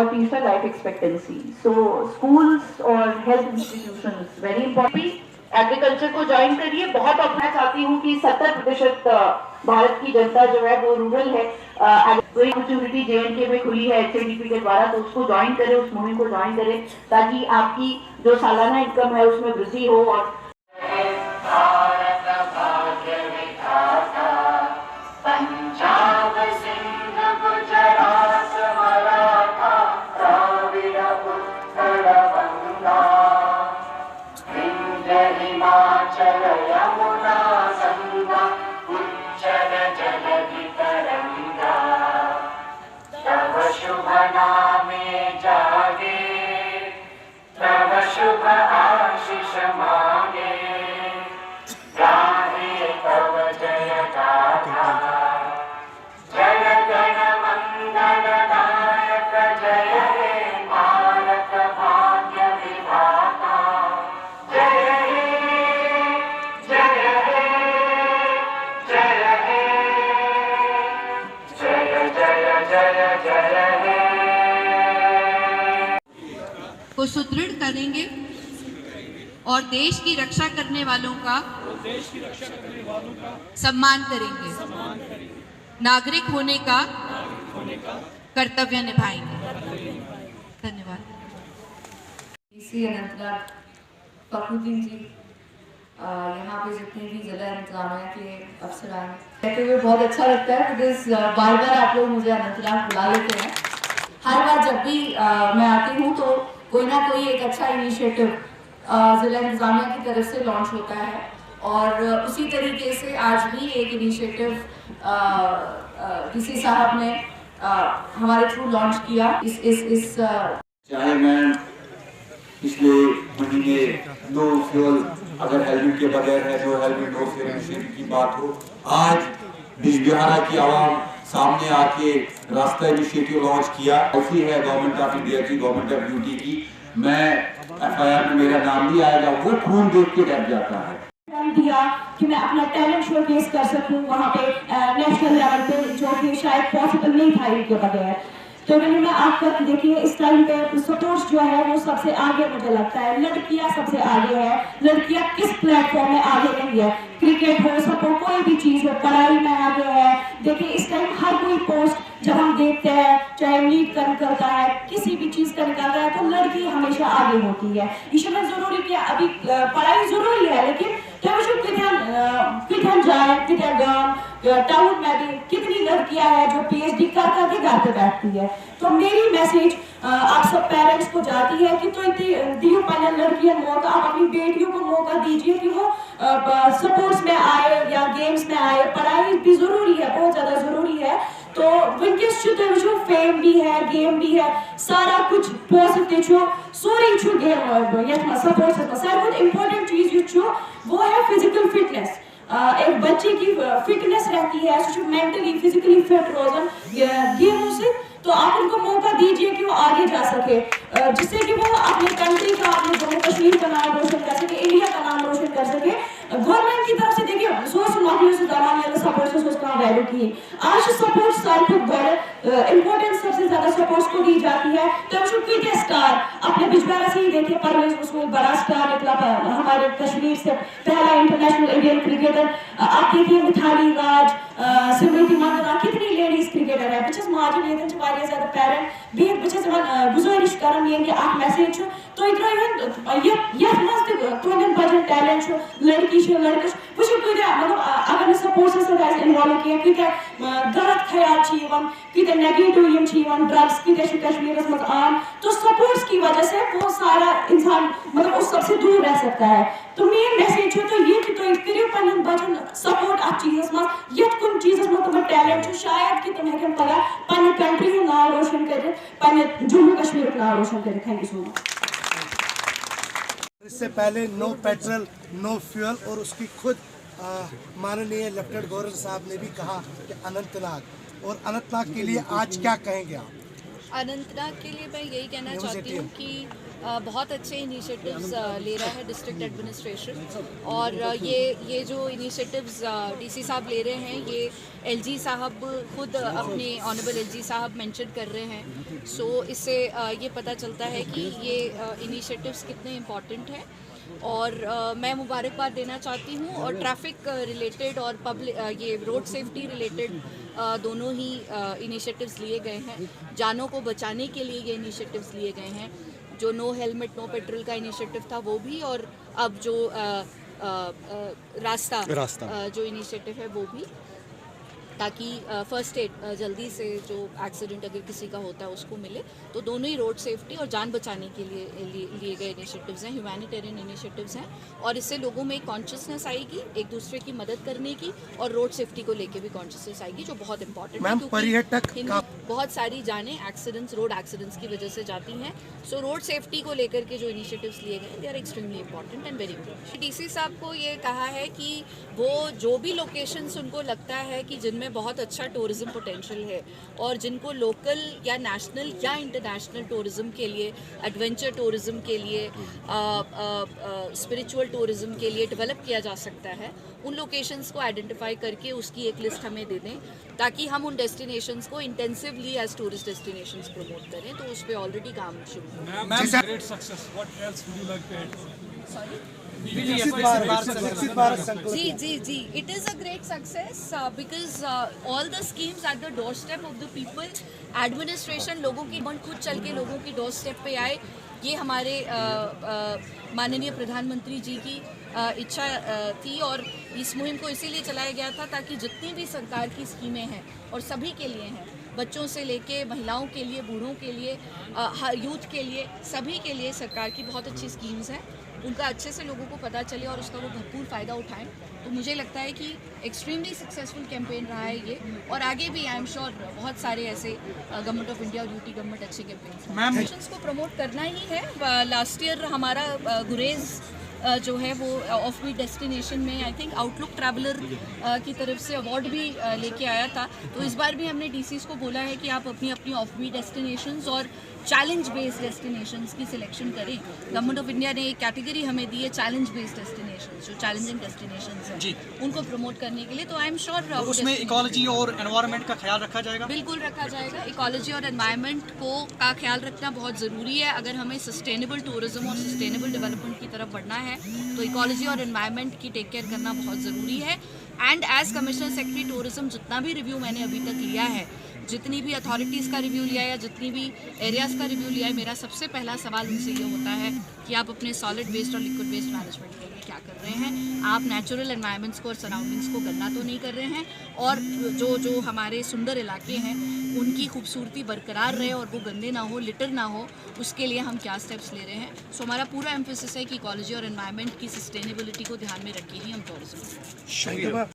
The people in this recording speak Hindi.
or peaceful life expectancy. So schools or health institutions very important. Agriculture को ज्वाइन करिए। बहुत अपना चाहती हूँ कि 70% भारत की जनता जो है वो रूरल है। कोई अपॉर्चुनिटी JNK में खुली है HADP के द्वारा, तो उसको ज्वाइन करें, उस मुहिम को ज्वाइन करें, ताकि आपकी जो सालाना इनकम है उसमें वृद्धि हो। और शुभ नामे जागे, तब शुभ आशीष मांगे, गाहे तब जय गाथा, जय गण मंगल नायक, जय हे भारत भाग्य विधाता, जय हे जय हे जय हे जय जय जय जय को सुदृढ़ करेंगे और देश की रक्षा करने वालों का सम्मान करेंगे। नागरिक होने का कर्तव्य निभाएंगे। धन्यवाद। अनंतनाग फखरुद्दीन जी, यहाँ पे जितने भी जिला इंतजामिया के अफसरान कहते हुए बहुत अच्छा लगता है, बिकॉज बार बार आप लोग मुझे अनंतनाग बुला लेते हैं। हर बार जब भी मैं आती हूँ तो कोई ना कोई एक अच्छा इनिशिएटिव जिला इंतजामिया की तरफ से लॉन्च होता है, और उसी तरीके से आज भी एक इनिशिएटिव DC साहब ने हमारे थ्रू लॉन्च किया। इस चाहे मैं पिछले महीने नो फ्यूल अगर हेलमेट के बगैर है, no helmet no fuel initiative की बात हो, आज बिजबिहारा की आवाम सामने आके रास्ता इनिशिएटिव लॉन्च किया। ऐसी है गवर्नमेंट ऑफ इंडिया की, गवर्नमेंट ऑफ यूटी की। मैं FIR में मेरा नाम नहीं आएगा, वो खून देख के डर जाता है। दिया कि मैं अपना टैलेंट शोकेस कर सकूं वहाँ पे नेशनल लेवल पे, जो कि शायद पॉसिबल नहीं था इनके बगैर। तो मैंने मैं आपका देखिए इस टाइम पे स्पोर्ट्स जो है वो सबसे आगे मुझे लगता है। लड़कियां सबसे आगे है। लड़कियां किस प्लेटफॉर्म में आगे नहीं है? क्रिकेट हो, सपोर्ट, कोई भी चीज हो, पढ़ाई में आगे है। देखिए इस टाइम हर कोई पोस्ट जब हम देखते हैं, चाहे नीट का निकलता है, किसी भी चीज का निकलता है, तो लड़की हमेशा आगे होती है। इसमें जरूरी क्या, अभी पढ़ाई जरूरी है, लेकिन टाउन में भी कितनी लड़कियां हैं जो PhD कर करके घर पे बैठती है। तो मेरी मैसेज आप सब पेरेंट्स को जाती है कि तो दियो पहले लड़कियों मौका, आप अपनी बेटियों को मौका दीजिए कि वो स्पोर्ट्स में आए या गेम्स में आए। पढ़ाई भी जरूरी है, बहुत ज्यादा जरूरी है। तो विंकेस जो फेम भी है, गेम भी है, सारा कुछ पॉजिटिव जो सोरी जो गेम या स्पोर्ट्स में सारा इम्पोर्टेंट चीज जो वो है फिजिकल फिटनेस। एक बच्चे की फिटनेस रहती है, मेंटली फिजिकली फिट रोजन गेमों से। तो आप उनको मौका दीजिए कि वो आगे जा सके, जिससे कि वो अपने कंट्री का, अपने जम्मू कश्मीर का नाम रोशन कर सके, इंडिया का नाम रोशन कर सके। गवर्नमेंट की तरफ से देखिए सोर्स नौकरियों से दरमियान सपोर्ट से उसका वैल्यू की आज सपोर्ट सारे को इम्पोर्टेंस सबसे ज्यादा सपोर्ट को दी जाती है। तो हम शुक्रिया स्टार अपने बिजबारा से ही देखिए, परवेज उसमें बड़ा स्टार निकला हमारे कश्मीर से, पहला इंटरनेशनल इंडियन क्रिकेटर। आप देखिए मिथाली राज, स्मृति मंदाना, कितनी लेडीज क्रिकेटर है। बच्चस माजन ये ज्यादा पेरेंट भी बच्चस गुजारिश करन ये कि आप मैसेज तो इतना ये तुम बजन टैलेंट लड़की लड़के मतलब अगर सपोर्ट्स इन्वॉल्व किया कत गलत ख्याल कत नेगेटिव ड्रग्स कत कश्मीर मज आम, तो सपोर्ट्स की वजह से वो सारा इंसान मतलब उस सबसे दूर रह सकता है। तो मेन मैसेज तो ये कि तुम करो पन बचन सपोर्ट अ चीज मज ये कुन चीज में तुम टैलेंट शायद कि तुम हेकन पगह पन कंट्री नाम रोशन कर, पन जम्मू कश्मीर नाम रोशन कर। Thank you so much. इससे पहले नो पेट्रोल नो फ्यूल, और उसकी खुद माननीय लेफ्टिनेंट गवर्नर साहब ने भी कहा कि अनंतनाग, और अनंतनाग के लिए आज क्या कहेंगे आप? अनंतनाग के लिए मैं यही कहना चाहती हूँ कि बहुत अच्छे इनिशिएटिव्स ले रहा है डिस्ट्रिक्ट एडमिनिस्ट्रेशन, और ये जो इनिशिएटिव्स डीसी साहब ले रहे हैं ये एलजी साहब खुद अपने ऑनरेबल एलजी साहब मेंशन कर रहे हैं। सो इससे ये पता चलता है कि ये इनिशिएटिव्स कितने इम्पॉर्टेंट हैं, और मैं मुबारकबाद देना चाहती हूँ। और ट्रैफिक रिलेटेड और पब्लिक ये रोड सेफ्टी रिलेटेड दोनों ही इनिशिएटिव्स लिए गए हैं। जानों को बचाने के लिए ये इनिशिएटिव्स लिए गए हैं। जो नो हेलमेट नो पेट्रोल का इनिशिएटिव था वो भी, और अब जो रास्ता जो इनिशिएटिव है वो भी, ताकि फर्स्ट एड जल्दी से जो एक्सीडेंट अगर किसी का होता है उसको मिले। तो दोनों ही रोड सेफ्टी और जान बचाने के लिए गए इनिशिएटिव्स हैं, ह्यूमैनिटेरियन इनिशिएटिव्स हैं, और इससे लोगों में एक कॉन्शियसनेस आएगी एक दूसरे की मदद करने की, और रोड सेफ्टी को लेके भी कॉन्शियसनेस आएगी, जो बहुत इंपॉर्टेंट है, क्योंकि बहुत सारी जानें एक्सीडेंट्स, रोड एक्सीडेंट्स की वजह से जाती हैं। सो रोड सेफ्टी को लेकर के जो इनिशिएटिव्स लिए गए they are extremely important and very important. DC साहब को ये कहा है कि वो जो भी लोकेशंस उनको लगता है कि जिनमें बहुत अच्छा टूरिज्म पोटेंशियल है, और जिनको लोकल या नेशनल या इंटरनेशनल टूरिज्म के लिए, एडवेंचर टूरिज्म के लिए, स्पिरिचुअल टूरिज्म के लिए डेवलप किया जा सकता है, उन लोकेशंस को आइडेंटिफाई करके उसकी एक लिस्ट हमें दे दें, ताकि हम उन डेस्टिनेशंस को intensively as tourist destinations promote करें। तो उस पर ऑलरेडी काम शुरू है। Great success. What else would you like to add? Sorry? Ji, it is a great success because all the schemes at the doorstep of the people, administration लोगों की मन खुद चल के लोगों की doorstep पे आए। ये हमारे माननीय प्रधानमंत्री जी की इच्छा थी, और इस मुहिम को इसीलिए चलाया गया था ताकि जितनी भी सरकार की स्कीमें हैं, और सभी के लिए हैं, बच्चों से लेके महिलाओं के लिए, बूढ़ों के लिए, यूथ के लिए, सभी के लिए सरकार की बहुत अच्छी स्कीम्स हैं, उनका अच्छे से लोगों को पता चले और उसका वो भरपूर फ़ायदा उठाएं। तो मुझे लगता है कि एक्सट्रीमली सक्सेसफुल कैंपेन रहा है ये, और आगे भी आई एम श्योर बहुत सारे ऐसे गवर्नमेंट ऑफ इंडिया और यूटी गवर्नमेंट अच्छे कैंपेन्स को प्रमोट करना ही है। लास्ट ईयर हमारा गुरेज जो है वो ऑफ बीट डेस्टिनेशन में आई थिंक आउटलुक ट्रैवलर की तरफ से अवार्ड भी लेके आया था। तो इस बार भी हमने डीसीज को बोला है कि आप अपनी अपनी ऑफ बीट डेस्टिनेशंस और चैलेंज बेस्ड डेस्टिनेशंस की सिलेक्शन करें। गवर्नमेंट ऑफ इंडिया ने एक कैटेगरी हमें दी है चैलेंज बेस्ड डेस्टिनेशंस, जो चैलेंजिंग डेस्टिनेशंस हैं उनको प्रमोट करने के लिए। तो आई एम श्योर उसमें इकोलॉजी और एनवायरनमेंट का ख्याल रखा जाएगा। बिल्कुल रखा जाएगा। इकोलॉजी और एनवायरनमेंट का ख्याल रखना बहुत ज़रूरी है। अगर हमें सस्टेनेबल टूरिज्म और सस्टेनेबल डेवलपमेंट की तरफ बढ़ना है तो इकोलॉजी और एनवायरनमेंट की टेक केयर करना बहुत ज़रूरी है। And as commissioner secretary tourism जितना भी रिव्यू मैंने अभी तक लिया है, जितनी भी अथॉरिटीज़ का रिव्यू लिया है या जितनी भी एरियाज़ का रिव्यू लिया है, मेरा सबसे पहला सवाल उनसे ये होता है कि आप अपने सॉलिड वेस्ट और लिक्विड वेस्ट मैनेजमेंट के लिए क्या कर रहे हैं। आप नेचुरल एनवायरनमेंट्स को और सराउंडिंग्स को गंदा तो नहीं कर रहे हैं, और जो हमारे सुंदर इलाके हैं उनकी खूबसूरती बरकरार रहे और वो गंदे ना हो, लिटर ना हो, उसके लिए हम क्या स्टेप्स ले रहे हैं। सो हमारा पूरा एम्फेसिस है कि इकोलॉजी और एनवायरनमेंट की सस्टेनेबिलिटी को ध्यान में रखिए ही हम टूरिज्म।